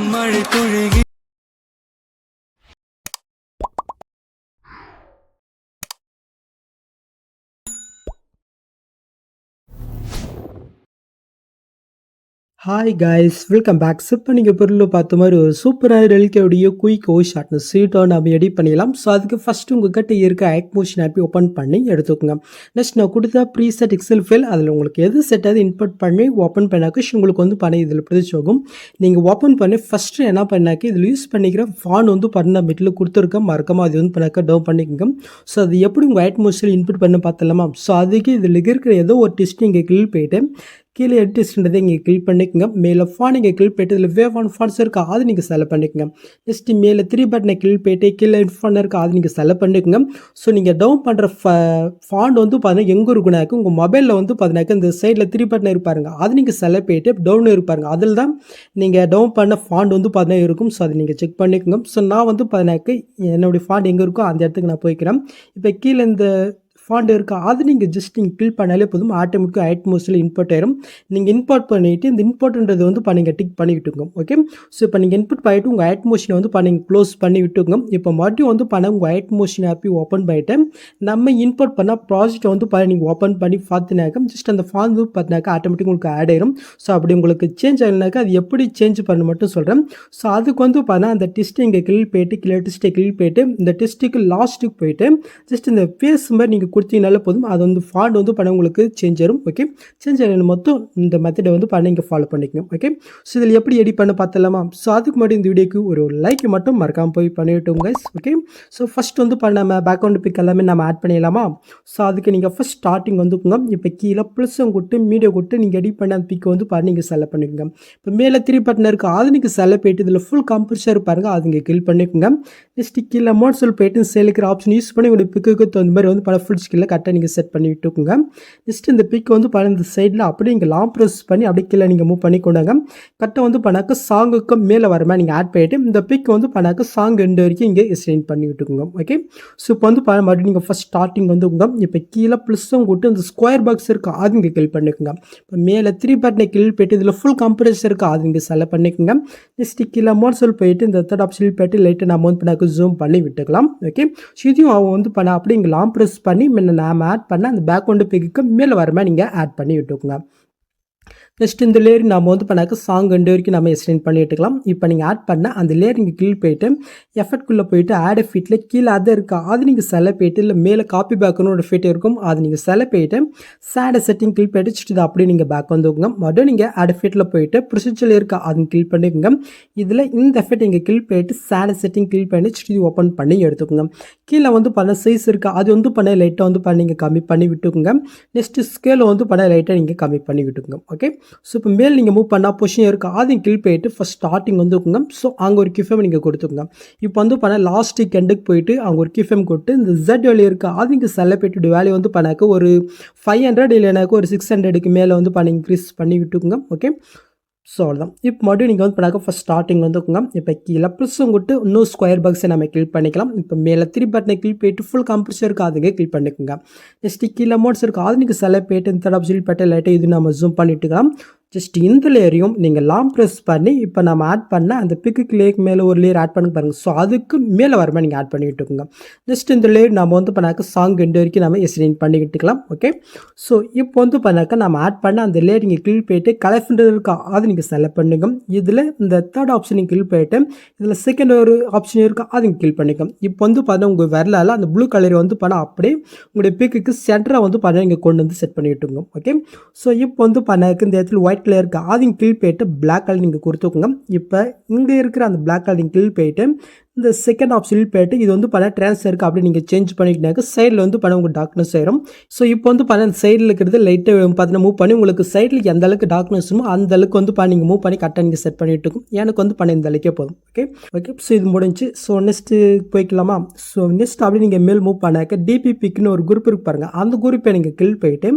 மழை பொழிகி hi guys welcome back. இப்போ நீங்கள் பொருள் பார்த்த மாதிரி ஒரு சூப்பராக ரெலிக்கோடைய குயிக் ஷார்ட்னு சீட்டோ நம்ம எடிட் பண்ணிடலாம். ஸோ அதுக்கு ஃபஸ்ட்டு உங்கள் கிட்ட இருக்க ஆக்மோஷன் ஆப்பி ஓப்பன் பண்ணி எடுத்துக்கோங்க. நெக்ஸ்ட் நான் கொடுத்த ப்ரீசெட் எக்ஸல் ஃபைல் அதில் உங்களுக்கு எது செட் ஆகுது இன்புட் பண்ணி ஓப்பன் பண்ணாக்க உங்களுக்கு வந்து பண்ணி இதில் பிடிச்சோகும். நீங்கள் ஓப்பன் பண்ணி ஃபஸ்ட்டு என்ன பண்ணாக்க இதில் யூஸ் பண்ணிக்கிற ஃபான் வந்து பண்ண மிட்டில் கொடுத்துருக்க மறக்காமல் அது வந்து பண்ணாக்க டவுன் பண்ணிக்கோங்க. ஸோ அது எப்படி உங்கள் ஆட்மோஸ்டில் இன்புட் பண்ண பார்த்தலாமா. ஸோ அதுக்கு இதில் இருக்கிற ஏதோ ஒரு டெஸ்ட் நீங்கள் கிளிக் போயிட்டு கீழே எடிட்ன்றதை இங்கே கிளிக் பண்ணிக்கோங்க. மேலே ஃபான் நீங்கள் கிளிக் போய்ட்டு இதில் வேவ் ஆன் ஃபான்ஸ் இருக்கா அது நீங்கள் செலக்ட் பண்ணிக்கோங்க. நெக்ஸ்ட்டு மேலே 3 பட்டனை கிளிக் போய்ட்டு கீழே ஃபான் இருக்கா அது நீங்கள் செலக்ட் பண்ணிக்கோங்க. ஸோ நீங்கள் டவுன் பண்ணுற ஃபாண்ட் வந்து பார்த்தீங்கன்னா எங்கே இருக்குனாக்க உங்கள் மொபைலில் வந்து பார்த்தீங்கன்னாக்க இந்த சைடில் 3 பட்டன் இருப்பாருங்க அது நீங்கள் செலக்ட் போய்ட்டு டவுன் இருப்பாருங்க அதில் தான் நீங்கள் டவுன் பண்ண ஃபாண்ட் வந்து பார்த்தீங்கன்னா இருக்கும். ஸோ அதை நீங்கள் செக் பண்ணிக்கோங்க. ஸோ நான் வந்து பார்த்தீங்கன்னாக்க என்னுடைய ஃபாண்ட் எங்கே இருக்கோ அந்த இடத்துக்கு நான் போய்க்கிறேன். இப்போ கீழே இந்த ஃபாண்ட் இருக்கா அது நீங்கள் ஜஸ்ட் நீங்கள் கிளிக் பண்ணாலே போதும் ஆட்டோமேட்டிக்காக ஆட்மோஸ்டில் இன்புட் ஆயிரும். நீங்கள் இன்போர்ட் பண்ணிவிட்டு இந்த இன்போர்ட்ன்றது வந்து நீங்கள் டிக் பண்ணி விட்டுங்க. ஓகே. ஸோ இப்போ நீங்கள் இன்புட் பண்ணிவிட்டு உங்கள் ஆட்மோஷனை வந்து நீங்கள் க்ளோஸ் பண்ணி விட்டுங்க. இப்போ மறுபடியும் வந்து உங்கள் ஆட்மோஷன் ஆப்பி ஓப்பன் பண்ணிவிட்டு நம்ம இன்போர்ட் பண்ண ப்ராஜெக்டை வந்து நீங்கள் ஓப்பன் பண்ணி பார்த்தினாக்க ஜஸ்ட் அந்த ஃபாண்ட் வந்து பார்த்தினாக்கா ஆட்டோமேட்டிக் உங்களுக்கு ஆட் ஆயிரும். ஸோ அப்படி உங்களுக்கு சேஞ்ச் ஆகலைனாக்கா அது எப்படி சேஞ்ச் பண்ண மட்டும் சொல்கிறேன். ஸோ அதுக்கு வந்து அந்த டெஸ்ட்டு இங்கே கிளிக் போய்ட்டு கீழே டெஸ்ட்டை கிளிக் போய்ட்டு இந்த டெஸ்ட்டுக்கு லாஸ்ட்டுக்கு போய்ட்டு ஜஸ்ட் இந்த ஃபேஸ் மாதிரி நீங்கள் கொடுத்தீங்கனால போதும் அது வந்து ஃபாண்ட் வந்து உங்களுக்கு சேஞ்ச் ஆகும். ஓகே. சேஞ்ச் ஆகணும் மொத்தம் இந்த மெத்தடை வந்து நீங்கள் ஃபாலோ பண்ணிக்கணும். ஓகே. ஸோ இதில் எப்படி எடிட் பண்ண பார்த்தலாமா. ஸோ அதுக்கு முன்னாடி இந்த வீடியோக்கு ஒரு லைக் மட்டும் மறக்காமல் போய் பண்ணிவிட்டோம் கைஸ். ஓகே. ஸோ ஃபஸ்ட் வந்து நம்ம பேக்ரவுண்ட் பிக் எல்லாமே நம்ம ஆட் பண்ணிடலாமா. ஸோ அதுக்கு நீங்கள் ஃபஸ்ட் ஸ்டார்டிங் வந்துக்குங்க. இப்போ கீழே ப்ளஸ்ஸும் கொடுத்து மீடியோ கொடுத்து நீங்கள் எடிட் பண்ண அந்த பிக்கை வந்து நீங்கள் செலக்ட் பண்ணிக்கோங்க. இப்போ மேலே 3 பட்டன் இருக்குது அது நீங்கள் செலக்ட் போய்ட்டு இதில் ஃபுல் கம்ப்ரஷர் பாருங்கள் அது நீங்கள் கிளிக் பண்ணிக்கோங்க. நெக்ஸ்ட்டு கீழே மோட் சொல் போய்ட்டு சேலுக்கிற ஆப்ஷன் யூஸ் பண்ணி உங்களுடைய பிக்குக்கு தகுந்த மாதிரி வந்து ஃபுல் ஸ்கில்ல கரெக்டாக நீங்கள் செட் பண்ணி விட்டுக்குங்க. நெக்ஸ்ட் இந்த பிக் வந்து இந்த சைடில் அப்படியே இங்கே லாங் ப்ரெஸ் பண்ணி அப்படியே கீழே நீங்கள் மூவ் பண்ணி கொண்டாங்க. கரெக்டாக வந்து பண்ணாக்க சாங்குக்கு மேலே வர மாதிரி நீங்கள் ஆட் பண்ணிவிட்டு இந்த பிக் வந்து பண்ணாக்க சாங் எண்டு வரைக்கும் இங்கே எக்ஸ்டெண்ட் பண்ணி விட்டுக்குங்க. ஓகே. ஸோ இப்போ வந்து மறுபடியும் நீங்கள் ஃபஸ்ட் ஸ்டார்டிங் வந்துக்குங்க. இப்போ கீழே ப்ளஸ்ஸும் கூட்டு இந்த ஸ்கொயர் பாக்ஸ் இருக்குது அது இங்கே கிளிக் பண்ணிக்கோங்க. இப்போ மேலே 3 பட்டனை கிளிக் போய்ட்டு இதில் ஃபுல் கம்ப்ரஷர் இருக்குது அது இங்கே செலக்ட் பண்ணிக்கோங்க. நெக்ஸ்ட் கீழே மோட் சொல் போயிட்டு இந்த தேர்ட் ஆப்ஷன் போய்ட்டு லைட்டாக நம்ம வந்து பண்ணாக்க ஜூம் பண்ணி விட்டுக்கலாம். ஓகே. ஸோ இதையும் அவன் வந்து அப்படி இங்கே லாங் ப்ரெஸ் பண்ணி நாம் ஆட் பண்ண அந்த பேக்ரவுண்டு பிக்கு மேலே வர மாதிரி நீங்கள் ஆட் பண்ணி விட்டுக்கோங்க. நெக்ஸ்ட் இந்த லேயர் நம்ம வந்து பண்ணாக்க சாங் 2 வரைக்கும் நம்ம எக்ஸ்டெண்ட் பண்ணி விட்டுக்கலாம். இப்போ நீங்கள் ஆட் பண்ண அந்த லேயர் நீங்கள் கிளிக் போய்ட்டு எஃபெக்ட்குள்ளே போய்ட்டு ஆட் எஃபெக்ட்டில் கீழே அதை இருக்கா அது நீங்கள் செலக்ட் போய்ட்டு இல்லை மேலே காப்பி பேக்குன்னு ஒரு எஃபெக்ட் இருக்கும் அது நீங்கள் செலக்ட் போய்ட்டு சேட செட்டிங் கிளிக் போய்ட்டு இதை அப்படியே நீங்கள் பேக் வந்துக்கோங்க. மறுபடியும் நீங்கள் ஆட் எஃபெக்ட்டில் போய்ட்டு ப்ரொசீஜர் இருக்கா அது கிளிக் பண்ணிக்கோங்க. இதில் இந்த எஃபெக்ட் நீங்கள் கிளிக் போய்ட்டு சேட செட்டிங் கிளிக் பண்ணி இது ஓப்பன் பண்ணி எடுத்துக்கோங்க. கீழே வந்து சைஸ் இருக்கா அது வந்து லைட்டாக வந்து நீங்கள் கம்மி பண்ணி விட்டுக்கோங்க. நெக்ஸ்ட்டு ஸ்கேலை வந்து லைட்டாக நீங்கள் கம்மி பண்ணி விட்டுக்கோங்க. ஓகே. ஸோ இப்போ மேல் நீங்கள் மூவ் பண்ணால் பொசிஷன் இருக்குது அதையும் கிளிக் போயிட்டு ஃபஸ்ட் ஸ்டார்டிங் வந்துக்குங்க. ஸோ அங்கே ஒரு கிஃபேம் நீங்கள் கொடுத்துக்குங்க. இப்போ வந்து லாஸ்ட்டுக்கு எண்டுக்கு போயிட்டு அங்கே ஒரு கிஃபேம் கொடுத்து இந்த Z வேல்யூ இருக்குது அது இங்கே செலக்ட் போய்ட்டு வேல்யூ வந்து ஒரு 500 இல்லைனாக்க ஒரு 600க்கு மேலே வந்து இன்க்ரீஸ் பண்ணி விட்டுக்குங்க. ஓகே. ஸோ அவ்வளோதான். இப்போ மறுபடியும் நீங்கள் வந்து ஃபஸ்ட் ஸ்டார்டிங் வந்துக்குங்க. இப்போ கீழே ப்ளஸ்ஸும் கொடுத்து இன்னும் ஸ்கொயர் பாக்ஸை நம்ம கிளிக் பண்ணிக்கலாம். இப்போ மேலே 3 பட்டனை கிளிக் போய்ட்டு ஃபுல் கம்ப்ரஷர் இருக்குது அதுங்க கிளிக் பண்ணிக்கோங்க. நெக்ஸ்ட்டு கீழே மோட்ஸ் இருக்குது அது நீங்கள் செலக்ட் போய்ட்டு இந்த ஆப்ஷன் போய்ட்டு லைட்டாக இது நம்ம ஜூம் பண்ணிட்டுக்கலாம். ஜஸ்ட் இந்த லேயரையும் நீங்கள் லாங் ப்ரெஸ் பண்ணி இப்போ நம்ம ஆட் பண்ண அந்த பிக்கு லேயருக்கு மேலே ஒரு லேயர் ஆட் பண்ணி பாருங்கள். ஸோ அதுக்கு மேலே வர மாதிரி நீங்கள் ஆட் பண்ணி விட்டுக்கோங்க. ஜஸ்ட் இந்த லேயர் நம்ம வந்து சாங் 2 வரைக்கும் நம்ம எக்ஸ்டெண்ட் பண்ணி விட்டுக்கலாம். ஓகே. ஸோ இப்போ வந்து நம்ம ஆட் பண்ண அந்த லேயர் நீங்கள் கிளிக் போய்ட்டு கலர் ஃபில்டர் இருக்கா அது நீங்கள் செலக்ட் பண்ணுங்க. இதில் இந்த தேர்ட் ஆப்ஷன் நீங்கள் கிளிக் போய்ட்டு இதில் செகண்ட் ஒரு ஆப்ஷன் இருக்கா அது நீங்கள் கிளிக் பண்ணிக்கோங்க. இப்போ வந்து உங்கள் வரலால் அந்த ப்ளூ கலரை வந்து அப்படியே உங்களுடைய பிக்கு சென்டராக வந்து இங்கே கொண்டு வந்து செட் பண்ணி விட்டுங்க. ஓகே. ஸோ இப்போ வந்து இந்த இடத்துல ஒயிட் கலர் இருக்குது அதையும் கிளிக் போய்ட்டு பிளாக் கலர் நீங்கள் கொடுத்துக்கோங்க. இப்போ இங்கே இருக்கிற அந்த பிளாக் கலர் நீங்கள் கிளிக் போய்ட்டு இந்த செகண்ட் ஆப்ஷன் போய்ட்டு இது வந்து ட்ரான்ஸ்ஃபர் இருக்குது அப்படி நீங்கள் சேஞ்ச் பண்ணிக்கிட்டாக்க சைடில் வந்து உங்களுக்கு டார்க்னஸ் ஆயிரும். ஸோ இப்போ வந்து அந்த சைடில் இருக்கிறது லைட்டாக மூவ் பண்ணி உங்களுக்கு சைடில் எந்த அளவுக்கு டார்க்னஸுமோ அந்த அளவுக்கு வந்து நீங்கள் மூவ் பண்ணி கரெக்டாக நீங்கள் செட் பண்ணிட்டு இருக்கும். எனக்கு வந்து இந்த அளவுக்கே போதும். ஓகே. ஓகே. ஸோ இது முடிஞ்சு. ஸோ நெக்ஸ்ட்டு போய்க்கலாமா. ஸோ நெக்ஸ்ட் அப்படி நீங்கள் மேல் மூவ் பண்ணாக்க டிபி பிக்னு ஒரு குரூப் இருக்கு பாருங்கள் அந்த குரூப்பை நீங்கள் கிளிக் போய்ட்டு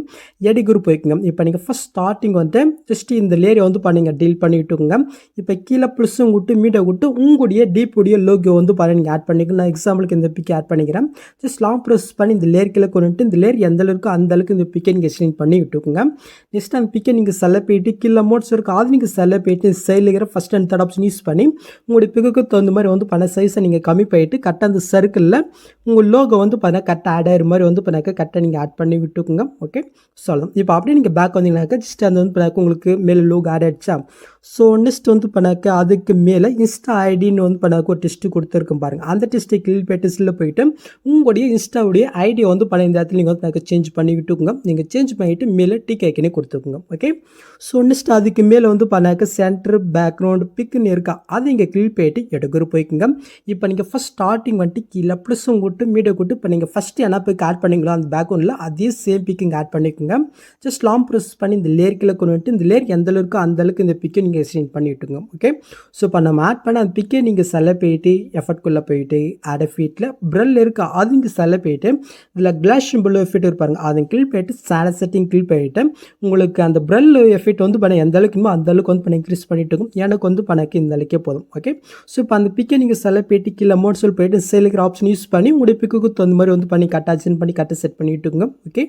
எடி குரூப் போய்க்குங்க. இப்போ நீங்கள் ஃபஸ்ட் ஸ்டார்டிங் வந்து ஜஸ்ட் இந்த லேயரை வந்து டீல் பண்ணி விட்டுக்குங்க. இப்போ கீழே ப்ளஸ்ஸும் விட்டு மீடியா விட்டு உங்களுடைய டிப்புடைய லோகோ லோகோ வந்து பாருங்க நீங்கள் ஆட் பண்ணிக்கணும். நான் எக்ஸாம்பிளுக்கு இந்த பிக்கை ஆட் பண்ணிக்கிறேன். ஜஸ்ட் லாங் ப்ரெஸ் பண்ணி இந்த லேயர் கீழே கொண்டுட்டு இந்த லேயர் எந்த அளவுக்கு அந்த அளவுக்கு இந்த பிக்கை நீங்கள் எக்ஸ்டெண்ட் பண்ணி விட்டுக்குங்க. நெக்ஸ்ட் அந்த பிக்கை நீங்கள் செலக்ட் போயிட்டு கீழே மோட்ஸ் இருக்குது அது நீங்கள் செலக்ட் போயிட்டு சைடில் இருக்கிற first and third option use பண்ணி உங்களுடைய பிக்குக்கு தகுந்த மாதிரி வந்து பண்ண சைஸை நீங்கள் கம்மி பண்ணிட்டு கரெக்டாக அந்த சர்க்கிளில் உங்கள் லோகோ வந்து பார்த்தா கரெக்டாக ஆட் ஆகிற மாதிரி வந்து பண்ணாக்க கரெக்டாக நீங்கள் ஆட் பண்ணி விட்டுக்குங்க. ஓகே சொல்லலாம். இப்போ அப்படியே நீங்கள் பேக் வந்தீங்கன்னாக்கா ஜஸ்ட் அந்த வந்து பண்ணாக்க உங்களுக்கு மேலே லோகோ ஆட் ஆகிடுச்சா. ஸோ நெக்ஸ்ட் வந்து பண்ணாக்க அதுக்கு மேலே இன்ஸ்டா ஐடின்னு வந்து பண்ணாக்க ஒரு டெஸ்ட்டு கொடுத்துருக்கும் பாருங்கள். அந்த டெஸ்ட்டை கிளிக் பண்ணி டெஸ்ட்டில் போயிட்டு உங்களுடைய இன்ஸ்டாவுடைய ஐடியை வந்து பண்ண இந்த இடத்துல நீங்கள் வந்து சேஞ்ச் பண்ணி விட்டுக்குங்க. நீங்கள் சேஞ்ச் பண்ணிவிட்டு மேலே டிக் ஐக்கனே கொடுத்துக்குங்க. ஓகே ஸோ நெக்ஸ்ட் அதுக்கு மேலே வந்து பண்ணாக்க சென்டர் பேக்ரவுண்ட் பிக்குன்னு இருக்கா அது இங்கே கிளிக் பண்ணிட்டு எடுக்கிற போய்க்குங்க. இப்போ நீங்கள் ஃபஸ்ட் ஸ்டார்டிங் வந்துட்டு கீழே ப்ளஸும் கூட்டு மீடியோ கூட்டு இப்போ நீங்கள் ஃபஸ்ட்டு என்ன பிக் ஆட் பண்ணிங்களோ அந்த பேக்ரவுண்டில் அதே சேம் பிக்கிங் ஆட் பண்ணிக்கோங்க. ஜஸ்ட் லாங் ப்ரெஸ் பண்ணி இந்த லேயர் கீழே கொண்டு வந்துட்டு இந்த லேயர் எந்த அளவுக்கு அந்த அளவுக்கு இந்த பிக்கை நீங்கள் எக்ஸ்டெண்ட் பண்ணிவிட்டுங்க. ஓகே ஸோ இப்போ நம்ம ஆட் பண்ண அந்த பிக்கை நீங்கள் செலக்ட் போயிட்டு எஃபர்ட்குள்ளே போயிட்டு ஆட் எஃபெக்ட்டில் ப்ரெல் இருக்கா அது இங்கே செலக்ட் போயிட்டு இதில் கிளாஸ் சிம்பிள் எஃபெக்ட் இருப்பாருங்க அதை கிளிக் பண்ணிட்டு சேனல் செட்டிங் கிளிக் பண்ணிவிட்டு உங்களுக்கு அந்த ப்ரெல் எஃபெக்ட் வந்து பண்ண எந்த அளவுக்குமோ அந்த அளவுக்கு வந்து பண்ண இன்க்ரீஸ் பண்ணிட்டு இருக்கும். எனக்கு வந்து பண்ணக்கு இந்த அளவுக்கே போதும். ஓகே ஸோ இப்போ அந்த பிக்கை நீங்கள் செலக்ட் போயிட்டு கீழே மோட்ஸில் போயிட்டு சேலுக்கிற ஆப்ஷன் யூஸ் பண்ணி உங்களுடைய பிக்குக்கு தகுந்த மாதிரி வந்து பண்ணி கரெக்டாக அட்ஜஸ்ட் பண்ணி கரெக்டாக செட் பண்ணிவிட்டுங்க. ஓகே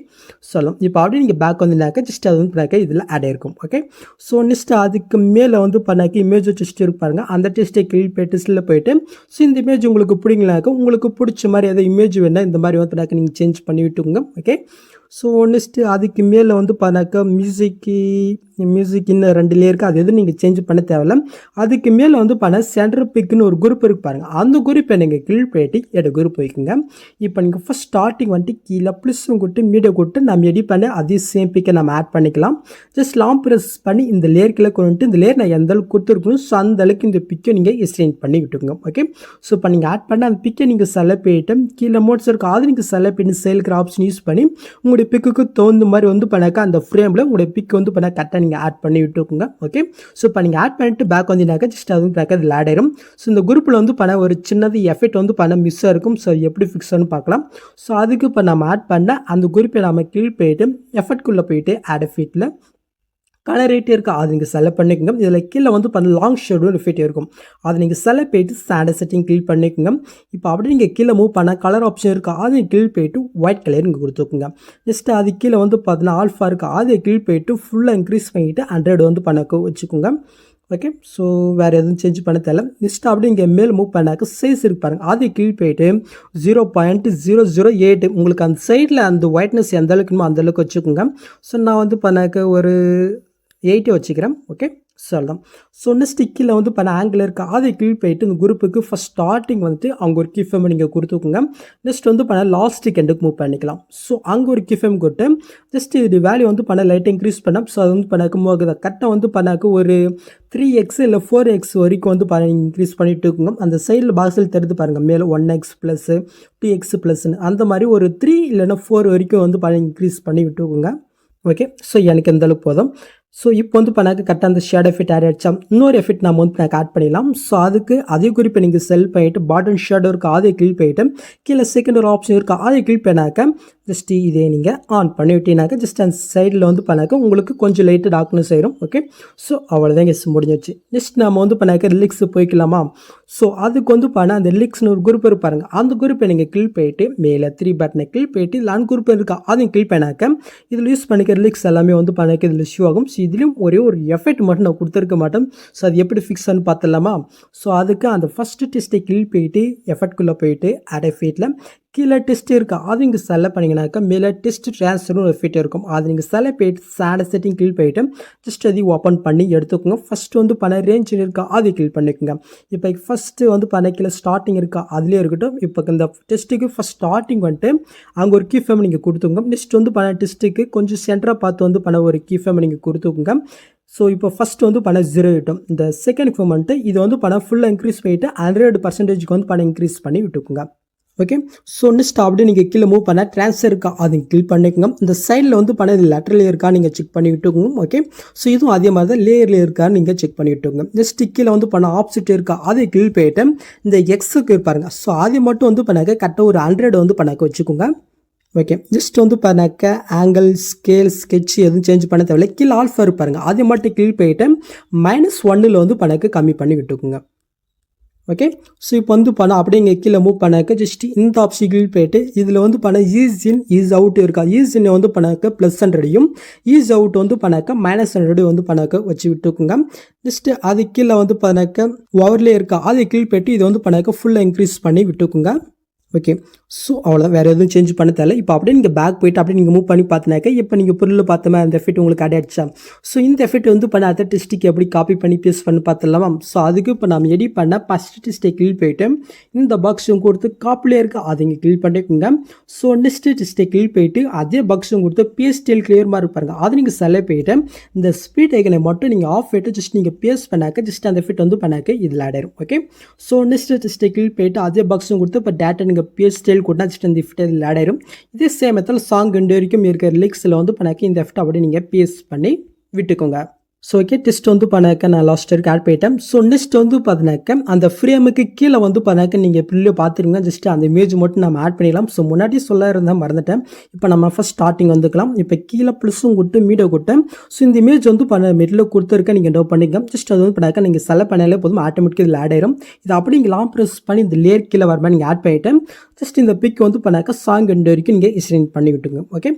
சொல்லலாம். இப்போ அப்படியே நீங்கள் பேக் வந்தீங்கன்னாக்கா ஜஸ்ட் அது வந்து பண்ணாக்க இதில் ஆட் ஆயிருக்கும். ஓகே ஸோ நெக்ஸ்ட் அதுக்கு மேலே வந்து பண்ணாக்க இமேஜ் டெஸ்ட் இருப்பாருங்க அந்த டெஸ்ட்டை கிளிக் பண்ணி டெஸ்ட்டில் போயிட்டு ஸோ இந்த இமேஜ் உங்களுக்கு பிடிங்கனாக்க உங்களுக்கு பிடிச்ச மாதிரி எதாவது இமேஜ் வேணால் இந்த மாதிரி வந்து பண்ணாக்க நீங்கள் சேஞ்ச் பண்ணி விட்டுங்க. ஓகே ஸோ நெக்ஸ்ட்டு அதுக்கு மேலே வந்து பண்ணாக்கா மியூசிக் இன்னும் 2 லேயருக்கு அது எதுவும் நீங்கள் சேஞ்ச் பண்ண தேவையில்ல. அதுக்கு மேலே வந்து பண்ண சென்டர் பிக்குன்னு ஒரு குரூப் இருக்கு பாருங்கள் அந்த குரூப்பை நீங்கள் கிளிக் பண்ணிட்டு எடு குரூப் போய்க்குங்க. இப்போ நீங்கள் ஃபஸ்ட் ஸ்டார்டிங் வந்துட்டு கீழே ப்ளஸும் கொடுத்து மீடியோ கொடுத்து நம்ம எடிட் பண்ணி அதே சேம் பிக்கை நம்ம ஆட் பண்ணிக்கலாம். ஜஸ்ட் லாங் ப்ரெஸ் பண்ணி இந்த லேயர் கீழே கொண்டு இந்த லேயர் நான் எந்த அளவுக்கு கொடுத்துருக்கணும் ஸோ அந்த அளவுக்கு இந்த பிக்கை நீங்கள் எக்ஸ்டெண்ட் பண்ணி விட்டுருங்க. ஓகே ஸோ இப்போ நீங்கள் ஆட் பண்ண அந்த பிக்கை நீங்கள் செலக்ட் பண்ணிட்டு கீழே மோட்ஸ் இருக்கு அது நீங்கள் செலக்ட் பண்ணி சேலுக்கிற ஆப்ஷன் யூஸ் பண்ணி உங்களுடைய பிக்குக்கு தகுந்த மாதிரி வந்து பண்ணாக்கா அந்த ஃப்ரேமில் உங்களுடைய பிக் வந்து பண்ண கரெக்டாக நீங்கள் ஆட் பண்ணி விட்டுக்குங்க. ஓகே ஸோ இப்போ நீங்கள் ஆட் பண்ணிட்டு பேக் வந்தீங்கன்னாக்கா ஜஸ்ட் அது வந்து பேக் அதில் ஆட் ஆயிரும். ஸோ இந்த குரூப்பில் வந்து பண்ண ஒரு சின்னது எஃபெக்ட் வந்து பண்ண மிஸ்ஸாக இருக்கும். ஸோ எப்படி ஃபிக்ஸ்னு பார்க்கலாம். ஸோ அதுக்கு இப்போ நம்ம ஆட் பண்ண அந்த குரூப்பை நம்ம கிளிக் போயிட்டு எஃபெக்ட்குள்ளே போயிட்டு ஆட் எஃபெக்ட்டில் கலர் ரேட் இருக்குது அது நீங்கள் செலக்ட் பண்ணிக்கோங்க. இதில் கீழே வந்து பண்ண லாங் ஷேடும் எஃபெக்ட் இருக்கும் அது நீங்கள் செலக்ட் போயிட்டு ஸ்டாண்டர்ட் செட்டிங் கிளிக் பண்ணிக்கோங்க. இப்போ அப்படி நீங்கள் கீழே மூவ் பண்ண கலர் ஆப்ஷன் இருக்குது அதை கிளிக் போயிட்டு ஒயிட் கலர் இங்கே கொடுத்துக்கோங்க. நெக்ஸ்ட் அது கீழே வந்து பார்த்தீங்கன்னா ஆல்ஃபா இருக்குது அதை கிளிக் போயிட்டு ஃபுல்லாக இன்க்ரீஸ் பண்ணிவிட்டு 100 வந்து பண்ண வச்சுக்கோங்க. ஓகே ஸோ வேறு எதுவும் சேஞ்ச் பண்ண தேவை. நெக்ஸ்ட் அப்படி இங்கே மேல் மூவ் பண்ணாக்க சைஸ் இருக்கு பாருங்கள் அதை கிளிக் போயிட்டு 0.008 உங்களுக்கு அந்த சைடில் அந்த ஒயிட்னஸ் எந்த அளவுக்குமோ அந்த அளவுக்கு வச்சுக்கோங்க. ஸோ நான் வந்து பண்ணாக்க ஒரு 8 வச்சுக்கிறேன். ஓகே சொல்லலாம். ஸோ நெக்ஸ்ட் கீழே வந்து பண்ண ஆங்கிள் இருக்குது அதை கிளிக் போயிட்டு இந்த குரூப்புக்கு ஃபஸ்ட் ஸ்டார்டிங் வந்துட்டு அவங்க ஒரு கீஃபேம் நீங்கள் கொடுத்துக்கோங்க. நெக்ஸ்ட் வந்து பண்ண லாஸ்ட்டுக்கு எண்டுக்கு மூவ் பண்ணிக்கலாம். ஸோ அங்கே ஒரு கீஃபேம் கொடுத்து ஜஸ்ட் இது வேல்யூ வந்து பண்ண லைட்டாக இன்க்ரீஸ் பண்ண ஸோ அது வந்து பண்ணாக்க மூவாகுது கரெக்டாக வந்து பண்ணாக்க ஒரு 3x இல்லை 4x வரைக்கும் வந்து பாருங்கள் இன்க்ரீஸ் பண்ணிட்டு இருக்குங்க. அந்த சைடில் பாக்ஸில் தெரிந்து பாருங்கள் மேலே 1x +, 2x +ன்னு அந்த மாதிரி ஒரு 3 இல்லைன்னா 4 வரைக்கும் வந்து பாருங்கள் இன்க்ரீஸ் பண்ணி விட்டுக்குங்க. ஓகே ஸோ எனக்கு எந்த அளவுக்கு போதும். ஸோ இப்போ வந்து பண்ணாக்க கரெக்டாக அந்த ஷேட் எஃபெக்ட் ஆட் ஆகிடுச்சா இன்னொரு எஃபெக்ட் நம்ம வந்து நான் ஆட் பண்ணிடலாம். ஸோ அதுக்கு அதே குறிப்பை நீங்கள் செல் பண்ணிவிட்டு பாட்டன் ஷேடோ இருக்குது அதை கிளிக் பண்ணிவிட்டு கீழே செகண்ட் ஒரு ஆப்ஷன் இருக்குது அதை கிளிக் பண்ணாக்க ஜஸ்ட் இதே நீங்கள் ஆன் பண்ணி விட்டீங்கன்னாக்க ஜஸ்ட் அந்த சைடில் வந்து பண்ணாக்க உங்களுக்கு கொஞ்சம் லைட்டு டார்க்னஸ் ஆயிரும். ஓகே ஸோ அவ்வளோதான் கெஸ் முடிஞ்சிச்சு. நெக்ஸ்ட் நம்ம வந்து பண்ணாக்க ரிலிக்ஸ் போய்க்கலாமா. ஸோ அதுக்கு வந்து பண்ண அந்த ரிலிக்ஸ்னு ஒரு குரூப் இருப்பாருங்க அந்த குரூப்பை நீங்கள் கிளிக் பண்ணிட்டு மேலே 3 பட்டனை கிளிக் பண்ணிட்டு இல்லை அன் குரூப் இருக்கா அதையும் கிளிக் பண்ணாக்க இதில் யூஸ் பண்ணிக்க ரிலிக்ஸ் எல்லாமே வந்து பண்ணாக்க இதில் இஷ்யூ ஆகும். ஸோ இதுலேயும் ஒரே ஒரு எஃபெக்ட் மட்டும் நான் கொடுத்துருக்க மாட்டேன். ஸோ அது எப்படி ஃபிக்ஸ்ன்னு பார்த்துடலாமா. ஸோ அதுக்கு அந்த ஃபஸ்ட்டு டெஸ்ட்டை கிளிக் போயிட்டு எஃபெக்ட்குள்ளே போயிட்டு ஆட் எஃபெக்ட்டில் கீழே டெஸ்ட் இருக்கா அது நீங்கள் செலக்ட் பண்ணிங்கனாக்கா மேலே டெஸ்ட் ட்ரான்ஸ்ஃபர்னு ஒரு எஃபெக்ட் இருக்கும் அது நீங்கள் செலக்ட் போயிட்டு ஸ்டாண்டர்ட் செட்டிங் கிளிக் போயிட்டு ஜஸ்ட் அதை ஓப்பன் பண்ணி எடுத்துக்கோங்க. ஃபஸ்ட்டு வந்து பண்ண ரேஞ்ச் இருக்கா அதை கிளிக் பண்ணிக்கோங்க. இப்போ ஃபஸ்ட்டு வந்து பண்ண கீழே ஸ்டார்டிங் இருக்கா அதுலேயே இருக்கட்டும். இப்போ இந்த டெஸ்ட்டுக்கு ஃபஸ்ட் ஸ்டார்டிங் வந்துட்டு அங்கே ஒரு கீஃபேம் நீங்கள் கொடுத்துக்கோங்க. நெக்ஸ்ட் வந்து பண்ண டெஸ்ட்டுக்கு கொஞ்சம் சென்டராக பார்த்து வந்து பண்ண ஒரு கீஃபேம் நீங்கள் கொடுத்துக்கோங்க. ஸோ இப்போ ஃபஸ்ட்டு வந்து பண்ண 0 ஆகிட்டோம். இந்த செகண்ட் ஃபேம் வந்துட்டு இது வந்து பண்ண ஃபுல்லாக இன்க்ரீஸ் பண்ணிவிட்டு 100% வந்து பண்ண இன்க்ரீஸ் பண்ணி விட்டுக்கோங்க. ஓகே ஸோ நெக்ஸ்ட் அப்படியே நீங்கள் கீழே மூவ் பண்ண ட்ரான்ஸ்ஃபர் இருக்கா அதை கிளிக் பண்ணிக்கோங்க. இந்த சைடில் வந்து பண்ண இது லெட்டரில் இருக்கா நீங்கள் செக் பண்ணி விட்டுக்கோங்க. ஓகே ஸோ இதுவும் அதே மாதிரி தான் லேயரில் இருக்கான்னு நீங்கள் செக் பண்ணி விட்டுக்கோங்க. நெக்ஸ்ட் கீழே வந்து பண்ண ஆப்ஷிட் இருக்கா அதை கிளிக் பண்ணிட்டு இந்த எக்ஸுக்கு இருப்பாருங்க ஸோ அதை மட்டும் வந்து பண்ணாக்க கரெக்டாக ஒரு 100 வந்து பண்ணாக்க வச்சுக்கோங்க. ஓகே ஜஸ்ட் வந்து பண்ணாக்க ஆங்கிள் ஸ்கேல் ஸ்கெட்ச் எதுவும் சேஞ்ச் பண்ண தேவையில்லை. கீழே ஆல்ஃபா இருப்பாருங்க அதை மட்டும் கிளிக் பண்ணிட்டு -1 வந்து பண்ணாக்க கம்மி பண்ணி விட்டுக்கோங்க. ஓகே. ஸோ இப்போ வந்து பண்ண அப்படியே இங்கே கீழே மூவ் பண்ணாக்க ஜஸ்ட் இந்த ஆப்ஷன் கீழ் போயிட்டு இதில் வந்து பண்ண ஈஸ் இன் ஈஸ் அவுட் இருக்கா. ஈஸ் இன் வந்து பண்ணாக்க +100யும் ஈஸ் அவுட் வந்து பண்ணாக்க -100 வந்து பண்ணாக்க வச்சு விட்டுக்குங்க. ஜஸ்ட்டு அது கீழே வந்து பண்ணாக்க ஓவர்லே இருக்கா அது கீழ் போயிட்டு இதை வந்து பண்ணாக்க ஃபுல்லாக இன்க்ரீஸ் பண்ணி விட்டுக்குங்க. ஓகே. ஸோ அவ்வளோதான், வேறு எதுவும் சேஞ்ச் பண்ண தேவை. இப்போ அப்படியே நீங்கள் பேக் போயிட்டு அப்படியே நீங்கள் மூவ் பண்ணி பார்த்தினாக்க இப்போ நீங்கள் பொருள் பார்த்த மாதிரி அந்த எஃபெக்ட் உங்களுக்கு ஆட் ஆகிடுச்சா. ஸோ இந்த எஃபெக்ட் வந்து பண்ண அதர் டிஸ்டிக் எப்படி காப்பி பண்ணி பேஸ்ட் பண்ணி பார்த்துடலாமா. ஸோ அதுக்கு இப்போ நம்ம எடிட் பண்ண ஃபஸ்ட் டிஸ்டை கிளிக் போயிட்டு இந்த பாக்ஸும் கொடுத்து காப்பிலே இருக்க அதை இங்கே கிளிக் பண்ணிக்கோங்க. ஸோ நெக்ஸ்ட் டிஸ்டை கிளிக் போயிட்டு அதே பாக்ஸும் கொடுத்து பேஸ்டல் கிளியர் மாதிரி பாருங்கள் அதை நீங்கள் செலக்ட் போயிட்டு இந்த ஸ்பீட் ஐக்கனை மட்டும் நீங்கள் ஆஃப் போயிட்டு ஜஸ்ட் நீங்கள் பேஸ்ட் பண்ணாக்க ஜஸ்ட் அந்த எஃபெக்ட் வந்து பண்ணாக்க இதில் ஆட் ஆயிரும். ஓகே. ஸோ நெக்ஸ்ட் டிஸ்டை கிளிக் போயிட்டு அதே பாக்ஸும் கொடுத்து இப்போ டேட்டா நீங்கள் பேஸ்ட் ஸ்டைல் கொடுத்தா ஜஸ்ட் இந்த எஃபெக்ட் இதில் ஆட் ஆயிரும். இதே சேம் மெத்தடில் சாங் 2 வரைக்கும் இருக்கிற லிரிக்ஸில் வந்து பண்ணாக்க இந்த எஃபெக்ட் அப்படியே நீங்கள் பேஸ்ட் பண்ணி விட்டுக்கோங்க. ஸோ ஓகே, டெஸ்ட் வந்து பண்ணாக்க நான் லாஸ்ட் வரைக்கும் ஆட் பண்ணிட்டேன். ஸோ நெக்ஸ்ட் வந்து பார்த்தினாக்க அந்த ஃப்ரேமுக்கு கீழே வந்து பண்ணாக்க நீங்கள் எப்படியோ பார்த்துருங்க ஜஸ்ட் அந்த இமேஜ் மட்டும் நம்ம ஆட் பண்ணிடலாம். ஸோ முன்னாடி சொல்ல இருந்தால் மறந்துட்டேன். இப்போ நம்ம ஃபஸ்ட் ஸ்டார்டிங் வந்துக்கலாம். இப்போ கீழே ப்ளஸும் கொடுத்து மீடியோ கொடுத்தேன். ஸோ இந்த இமேஜ் வந்து பண்ண மிடில் கொடுத்துருக்க நீங்கள் டோ பண்ணிக்க ஜஸ்ட் அது வந்து பண்ணாக்க நீங்கள் செலக்ட் பண்ணாலே போதும் ஆட்டோமேட்டிக்காக இதில் ஆட் ஆயிரும். இது அப்படி நீங்கள் லாங் ப்ரெஸ் பண்ணி இந்த லேயர் கீழே வர மாதிரி நீங்கள் ஆட் பண்ணிவிட்டு ஜஸ்ட் இந்த பிக் வந்து பண்ணாக்க சாங் 2 வரைக்கும் நீங்கள் எக்ஸ்டெண்ட் பண்ணி விட்டுங்க. ஓகே.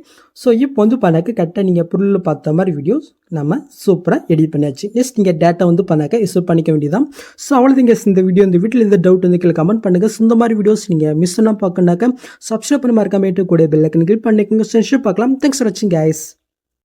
ஸோ இப்போ வந்து பண்ணாக்க கரெக்டாக நீங்கள் பொருள் பார்த்த மாதிரி வீடியோஸ் நம்ம சூப்பராக எடிட் பண்ணியாச்சு. நெக்ஸ்ட் நீங்கள் டேட்டா வந்து பண்ணாக்க இஷ்யூ பண்ணிக்க வேண்டியதான். ஸோ அவ்வளோதாங்க இந்த வீடியோ. இந்த வீட்டில் இந்த டவுட் வந்து கீழே கமெண்ட் பண்ணுங்கள். ஸோ இந்த மாதிரி வீடியோஸ் நீங்கள் மிஸ் பண்ணால் பார்க்கணுனாக்க சப்ஸ்கிரைப் பண்ணி மறக்காம கூட பெல் ஐக்கன் கிளிக் பண்ணிக்கோங்க. சென்ஷன் பார்க்கலாம். தேங்க்ஸ் ஃபார் வாட்சிங் கைஸ்.